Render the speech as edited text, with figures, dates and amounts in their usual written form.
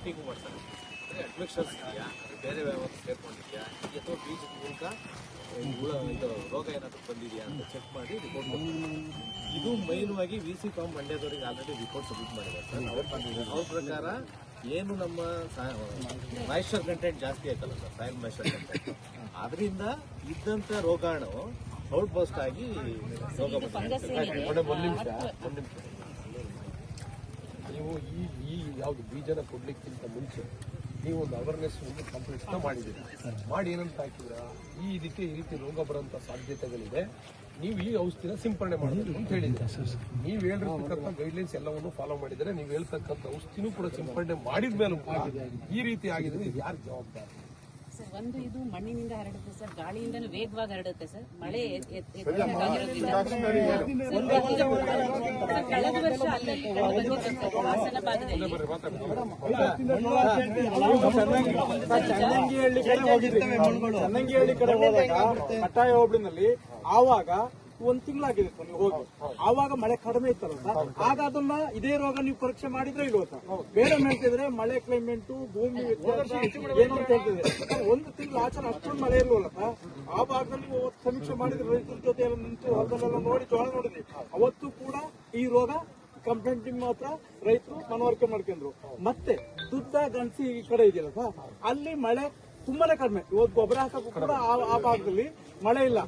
Checking ಮಾಡ್ತಾರೆ. ಅಡ್ಮಿಕ್ಷನ್ಸ್ ಇದೆಯಾ, ಬೇರೆ ಯಾವ್ದು ಸೇರ್ಕೊಂಡಿದೆಯಾ, ಅಥವಾ ಬೀಜದ ಮೂಲಕ ಇದು ರೋಗ ಏನಾದರೂ ಬಂದಿದೆಯಾ ಅಂತ ಚೆಕ್ ಮಾಡಿ ರಿಪೋರ್ಟ್ ಕೊಡ್ತಾರೆ. ಇದು ಮೈನ್ವಾಗಿ VC ಫಾರ್ಮ್ ಮಂಡ್ಯದವರಿಗೆ ಆಲ್ರೆಡಿ ರಿಪೋರ್ಟ್ ಸಬ್ಮಿಟ್ ಮಾಡಿದ್ದಾರೆ ಸರ್. ಅವ್ರ ಪ್ರಕಾರ ಏನು ನಮ್ಮ ಮಾಯಿಶ್ಚರ್ ಕಂಟೆಂಟ್ ಜಾಸ್ತಿ ಆಯ್ತಲ್ಲ ಸರ್, ಸಾಯಿಲ್ ಮಾಯಿಶ್ಚರ್ ಕಂಟೆಂಟ್, ಅದರಿಂದ ಇದ್ದಂಥ ರೋಗಾಣು ಔಟ್ ಬಸ್ಟ್ ಆಗಿ ರೋಗ ಬಂದಿದೆ. ಒಂದು ನಿಮಿಷ ನೀವು ಈ ಯಾವ್ದು ಬೀಜನ ಕೊಡ್ಲಿಕ್ಕಿಂತ ಮುಂಚೆ ನೀವು ಒಂದು ಅವೇರ್ನೆಸ್ ಒಂದು ಕಂಪ್ಲೀಟ್ ಮಾಡಿದ್ದೀರಿ. ಮಾಡಿ ಏನಂತ ಹಾಕಿದ್ರ ಈ ರೀತಿ ರೋಗ ಬರುವಂತ ಸಾಧ್ಯತೆಗಳಿದೆ, ನೀವು ಈ ಔಷಧಿನ ಸಿಂಪರಣೆ ಮಾಡಬೇಕು ಅಂತ ಹೇಳಿದ್ರೆ ನೀವು ಹೇಳಿರ್ತಕ್ಕಂಥ ಗೈಡ್ಲೈನ್ಸ್ ಎಲ್ಲವನ್ನು ಫಾಲೋ ಮಾಡಿದರೆ ನೀವು ಹೇಳ್ತಕ್ಕಂಥ ಔಷಧಿನೂ ಕೂಡ ಸಿಂಪರಣೆ ಮಾಡಿದ ಮೇಲೂ ಕೂಡ ಈ ರೀತಿ ಆಗಿದ್ರೆ ಇದು ಯಾರು ಜವಾಬ್ದಾರಿ? ಸರ್, ಒಂದು ಇದು ಮಣ್ಣಿನಿಂದ ಹರಡುತ್ತೆ ಸರ್, ಗಾಳಿಯಿಂದನೂ ವೇಗವಾಗಿ ಹರಡುತ್ತೆ ಸರ್. ಮಳೆ ಕಳೆದ ವರ್ಷ ಅಲ್ಲಲ್ಲಿ ಬಂದಿತ್ತು ಸರ್, ಹಾಸನ ಭಾಗದಲ್ಲಿ. ಚನ್ನಂಗಿಹಳ್ಳಿ ಕಡೆ ಹೋದಾಗ ಕಟ್ಟಾಯ ಹೋಬಳಿನಲ್ಲಿ ಆವಾಗ 1 ತಿಂಗಳಾಗಿದೆ ಸರ್ ನೀವು ಹೋಗಿ. ಆವಾಗ ಮಳೆ ಕಡಿಮೆ ಇತ್ತಲ್ಲ ಸರ್, ಆಗ ಅದನ್ನ ಇದೇ ರೋಗ ನೀವು ಪರೀಕ್ಷೆ ಮಾಡಿದ್ರೆ ಇಲ್ವ ಸರ್? ಬೇರೆ ಹೇಳ್ತಿದ್ರೆ ಮಳೆ ಕ್ಲೈಮೇಟ್ ಭೂಮಿ ವ್ಯತ್ಯಾಸ ಏನು ಅಂತ ಹೇಳ್ತಿದ್ರೆ 1 ತಿಂಗಳು ಆಚರಣೆ ಅಷ್ಟೊಂದು ಮಳೆ ಇಲ್ವಲ್ಲ ಸರ್. ಆ ಭಾಗದಲ್ಲಿ ಸಮೀಕ್ಷೆ ಮಾಡಿದ್ರೆ ರೈತರ ಜೊತೆ ಎಲ್ಲ ನಿಂತು ಹೊಲದಲ್ಲೆಲ್ಲ ನೋಡಿ ಜೋಳ ನೋಡಿದ್ವಿ. ಅವತ್ತು ಕೂಡ ಈ ರೋಗ ಕಂಪ್ಲೇಂಟಿಂಗ್ ಮಾತ್ರ ರೈತರು ಮನವರಿಕೆ ಮಾಡ್ಕೊಂಡ್ರು. ಮತ್ತೆ ದುದ್ದ ಗಣಸಿ ಈ ಕಡೆ ಇದೆಯಲ್ಲ ಸರ್, ಅಲ್ಲಿ ಮಳೆ ತುಂಬಾನೇ ಕಡಿಮೆ. ಇವತ್ತು ಗೊಬ್ಬರ ಹಾಕಕ್ಕೂ ಕೂಡ ಆ ಭಾಗದಲ್ಲಿ ಮಳೆ ಇಲ್ಲ.